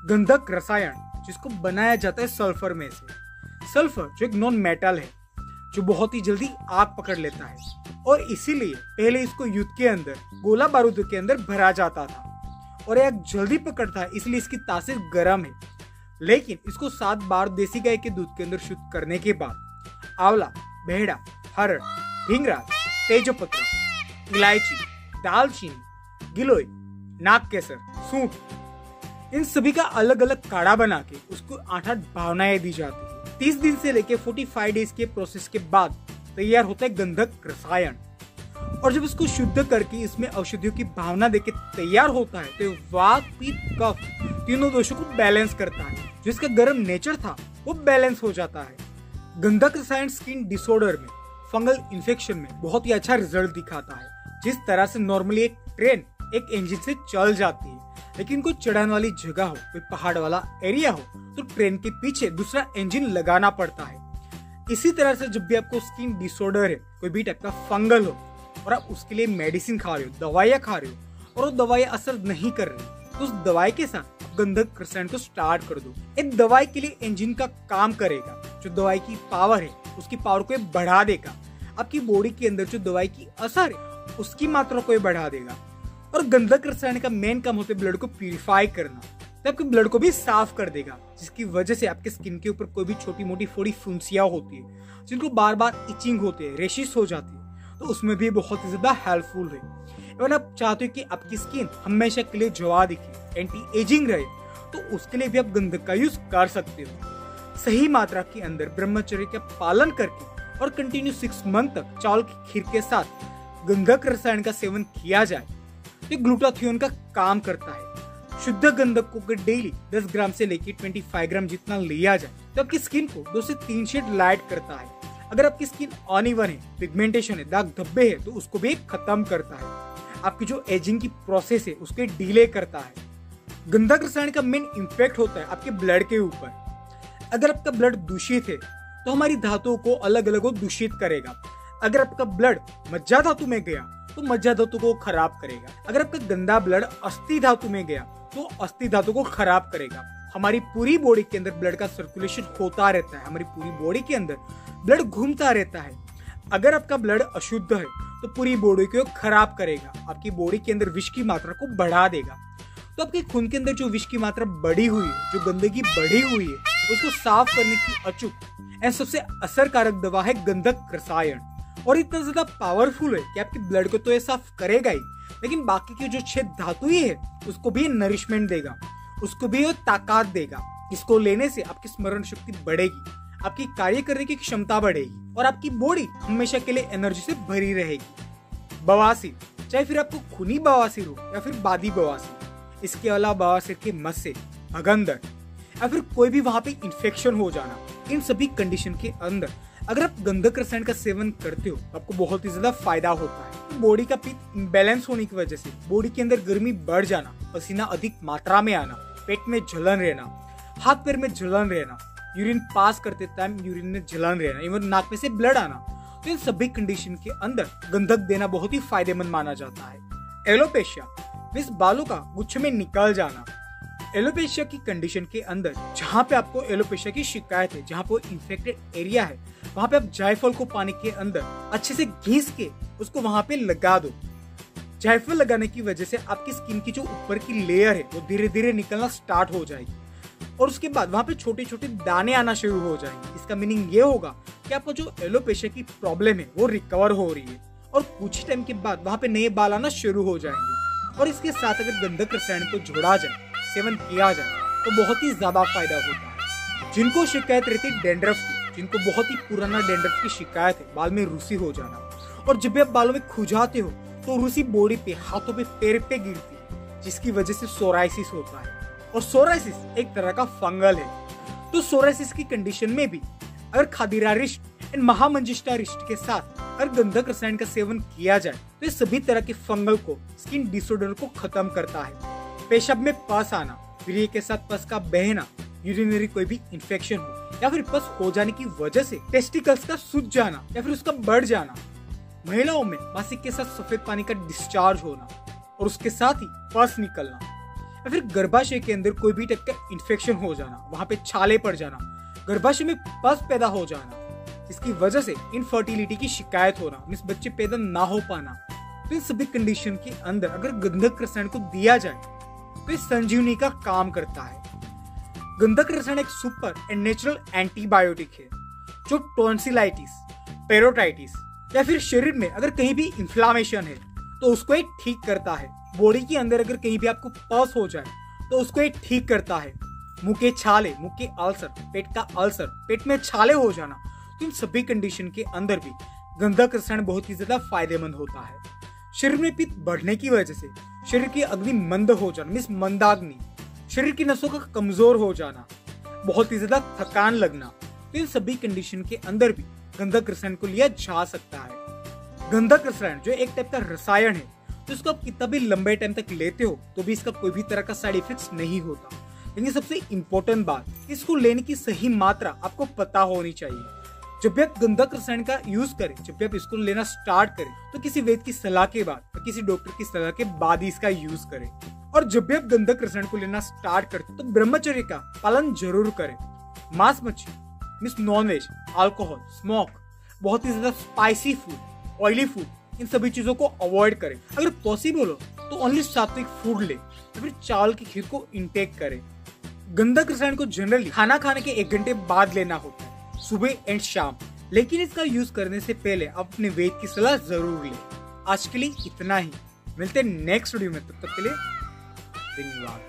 गंधक रसायन जिसको बनाया जाता है सल्फर में से। सल्फर जो एक नॉन मेटल है जो बहुत ही जल्दी आग पकड़ लेता है और इसीलिए पहले इसको युद्ध के अंदर गोला बारूद के अंदर भरा जाता था और यह जल्दी पकड़ता है, इसलिए इसकी तासीर गर्म है। लेकिन इसको 7 बार देसी गाय के दूध के अंदर शुद्ध करने के बाद आंवला, बेहड़ा, हरड़, भिंगराज, तेजपत्र, इलायची, दालचीनी, गिलोय, नाग केसर, सूंठ, इन सभी का अलग अलग काढ़ा बना के उसको 8-8 भावनाएं दी जाती है। 30 दिन से लेके 45 डेज के प्रोसेस के बाद तैयार होता है गंधक रसायन। और जब इसको शुद्ध करके इसमें औषधियों की भावना देके तैयार होता है तो वात, पित्त, कफ तीनों दोषों को बैलेंस करता है। जो इसका गर्म नेचर था वो बैलेंस हो जाता है। गंधक रसायन स्किन डिसऑर्डर में, फंगल इन्फेक्शन में बहुत ही अच्छा रिजल्ट दिखाता है। जिस तरह से नॉर्मली एक ट्रेन एक इंजन से चल जाती है, लेकिन कोई चढ़ान वाली जगह हो, कोई पहाड़ वाला एरिया हो तो ट्रेन के पीछे दूसरा इंजन लगाना पड़ता है। इसी तरह से जब भी आपको स्किन डिसऑर्डर है, कोई भी टाइप का फंगल हो और आप उसके लिए मेडिसिन खा रहे हो, दवाइयाँ खा रहे हो और वो दवाइयाँ असर नहीं कर रही, तो उस दवाई के साथ गंधक रसायन को स्टार्ट कर दो। एक दवाई के लिए इंजन का काम करेगा। जो दवाई की पावर है उसकी पावर को बढ़ा देगा। आपकी बॉडी के अंदर जो दवाई की असर है उसकी मात्रा को बढ़ा देगा। और गंधक रसायन का मेन काम होता है ब्लड को प्यूरिफाई करना, तो आपके ब्लड को भी साफ कर देगा, जिसकी वजह से आपके स्किन के ऊपर कोई भी छोटी मोटी फोड़ी फुंसियां होती है जिनको बार बार इचिंग होती है, रेशिस हो जाती है, तो उसमें भी बहुत ही ज्यादा हेल्पफुल है। अगर आप चाहते हो कि आपकी स्किन हमेशा के लिए जवा दिखे, एंटी एजिंग रहे, तो उसके लिए भी आप गंधक का यूज कर सकते हो। सही मात्रा के अंदर ब्रह्मचर्य का पालन करके और कंटिन्यू 6 मंथ तक चावल की खीर के साथ गंधक रसायन का सेवन किया जाए तो ग्लूटाथियोन का काम करता है। शुद्ध गंधक को डेली 10 ग्राम से लेकर 25 ग्राम जितना लिया जाए तो आपकी स्किन को 2 से 3 शेड लाइट करता है। अगर आपकी स्किन अनइवन है, पिगमेंटेशन है, दाग धब्बे है, तो उसको भी खत्म करता है। आपकी जो एजिंग की प्रोसेस है उसको डिले करता है। गंधक रसायन का मेन इम्पैक्ट होता है आपके ब्लड के ऊपर। अगर आपका ब्लड दूषित है तो हमारी धातुओं को अलग अलग दूषित करेगा। अगर आपका ब्लड मज्जा धातु में गया तो मज्जा धातु को खराब करेगा। अगर आपका गंदा ब्लड अस्थि धातु में गया तो अस्थि धातु को खराब करेगा। हमारी पूरी बॉडी के अंदर ब्लड का सर्कुलेशन होता रहता है, हमारी पूरी बॉडी के अंदर ब्लड घूमता रहता है। अगर आपका ब्लड अशुद्ध है तो पूरी बॉडी को खराब करेगा, आपकी बॉडी के अंदर विष की मात्रा को बढ़ा देगा। तो आपके खून के अंदर जो विष की मात्रा बढ़ी हुई है, जो गंदगी बढ़ी हुई है, उसको साफ करने की अचूक एंड सबसे असरकारक दवा है गंधक रसायन। और इतना ज्यादा पावरफुल है कि आपके ब्लड को तो ये साफ करेगा ही, लेकिन बाकी की जो 6 धातुएं है उसको भी नरिशमेंट देगा, उसको भी ताकत देगा। इसको लेने से आपकी स्मरण शक्ति बढ़ेगी, आपकी कार्य करने की क्षमता बढ़ेगी और आपकी बॉडी हमेशा के लिए एनर्जी से भरी रहेगी। बवासीर, चाहे फिर आपको खूनी बवासीर हो या फिर बादी बवासीर, इसके अलावा बवासीर के मस्से, भगंदर या फिर कोई भी वहां पे इंफेक्शन हो जाना, इन सभी कंडीशन के अंदर अगर आप गंधक रसायन का सेवन करते हो तो आपको बहुत ही ज्यादा फायदा होता है। बॉडी का पित्त इम्बैलेंस होने की वजह से बॉडी के अंदर गर्मी बढ़ जाना, पसीना अधिक मात्रा में आना, पेट में जलन रहना, हाथ पैर में जलन रहना, यूरिन पास करते टाइम यूरिन में जलन रहना, इवन नाक में से ब्लड आना, तो इन सभी कंडीशन के अंदर गंधक देना बहुत ही फायदेमंद माना जाता है। एलोपेशिया मींस बालों का गुच्छे में निकल जाना। एलोपेशिया की कंडीशन के अंदर जहाँ पे आपको एलोपेशिया की शिकायत है, जहाँ पे इन्फेक्टेड एरिया है, वहाँ पे आप जायफल को पानी के अंदर अच्छे से घिस के उसको वहाँ पे लगा दो। जायफल लगाने की वजह से आपकी स्किन की जो ऊपर की लेयर है वो धीरे धीरे निकलना स्टार्ट हो जाएगी और उसके बाद वहाँ पे छोटे छोटे दाने आना शुरू हो जाएंगे। इसका मीनिंग ये होगा कि आपको जो एलोपेशिया की प्रॉब्लम है वो रिकवर हो रही है और कुछ टाइम के बाद वहाँ पे नए बाल आना शुरू हो जाएंगे। और इसके साथ अगर गंधक रसायन को जोड़ा जाए, सेवन किया जाए, तो बहुत ही ज्यादा फायदा होता है। जिनको शिकायत रहती है डेंड्रफ की, जिनको बहुत ही पुराना डेंड्रफ की शिकायत है, बाल में रूसी हो जाना, और जब भी आप बालों में खुजाते हो तो रूसी बॉडी पे, हाथों पे, पैर पे गिरती है, जिसकी वजह से सोराइसिस होता है। और सोराइसिस एक तरह का फंगल है। तो सोराइसिस की कंडीशन में भी अगर खादिरा रिस्ट एंड महामंजिष्ठा रिस्ट के साथ अगर गंधक रसायन का सेवन किया जाए तो ये सभी तरह के फंगल को, स्किन डिसऑर्डर को खत्म करता है। पेशाब में पस आना, वीर्य के साथ पस का बहना, यूरिनरी कोई भी इन्फेक्शन हो या फिर पस हो जाने की वजह से टेस्टिकल्स का सूज जाना या फिर उसका बढ़ जाना, महिलाओं में मासिक के साथ सफेद पानी का डिस्चार्ज होना और उसके साथ ही पस निकलना, या फिर गर्भाशय के अंदर कोई भी टाइप का इन्फेक्शन हो जाना, वहां पे छाले पड़ जाना, गर्भाशय में पस पैदा हो जाना, इसकी वजह से इनफर्टिलिटी की शिकायत होना, मींस बच्चे पैदा ना हो पाना, तो इन सभी कंडीशन के अंदर अगर गंधक रसायन को दिया जाए तो ये संजीवनी का काम करता है। गंधक रसायन एक सुपर एंड नेचुरल एंटीबायोटिक है जो टॉन्सिलाइटिस, पेरोटाइटिस या फिर शरीर में अगर कहीं भी इंफ्लामेशन है तो उसको ये ठीक करता है। बॉडी के अंदर अगर कहीं भी आपको पस हो जाए तो उसको ये ठीक करता है। मुंह के छाले, मुंह के अल्सर, पेट का अल्सर, पेट में छाले हो जाना, तो इन सभी कंडीशन के अंदर भी गंधक रसायन बहुत ही ज्यादा फायदेमंद होता है। शरीर में पित्त बढ़ने की वजह से शरीर की अग्नि मंद हो जाना, मीन्स मंदाग्नि, शरीर की नसों का कमजोर हो जाना, बहुत ही ज्यादा थकान लगना, तो इन सभी कंडीशन के अंदर भी गंधक रसायन को लिया जा सकता है। गंधक रसायन जो एक टाइप का रसायन है, तो इसको आप कितना भी लंबे टाइम तक लेते हो तो भी इसका कोई भी तरह का साइड इफेक्ट्स नहीं होता। लेकिन सबसे इम्पोर्टेंट बात, इसको लेने की सही मात्रा आपको पता होनी चाहिए। जब भी आप गंधक रसायन का यूज करें, जब भी आप इसको लेना स्टार्ट करें तो किसी वैद्य की सलाह के बाद या किसी डॉक्टर की सलाह के बाद ही इसका यूज करें। और जब भी आप गंधक रसायन को लेना स्टार्ट करते तो ब्रह्मचर्य का पालन जरूर करें। मांस मच्छी मीन्स नॉनवेज, अल्कोहल, स्मोक, बहुत ही ज्यादा स्पाइसी फूड, ऑयली फूड, इन सभी चीजों को अवॉइड करें। अगर पॉसिबल हो तो ओनली सात्विक फूड ले या फिर चावल की खीर को इंटेक करें। गंधक रसायन को जनरली खाना खाने के 1 घंटे बाद लेना होता है, सुबह एंड शाम, लेकिन इसका यूज करने से पहले आप अपने वैद्य की सलाह जरूर लें। आज के लिए इतना ही, मिलते हैं नेक्स्ट वीडियो में, तब तक के लिए धन्यवाद।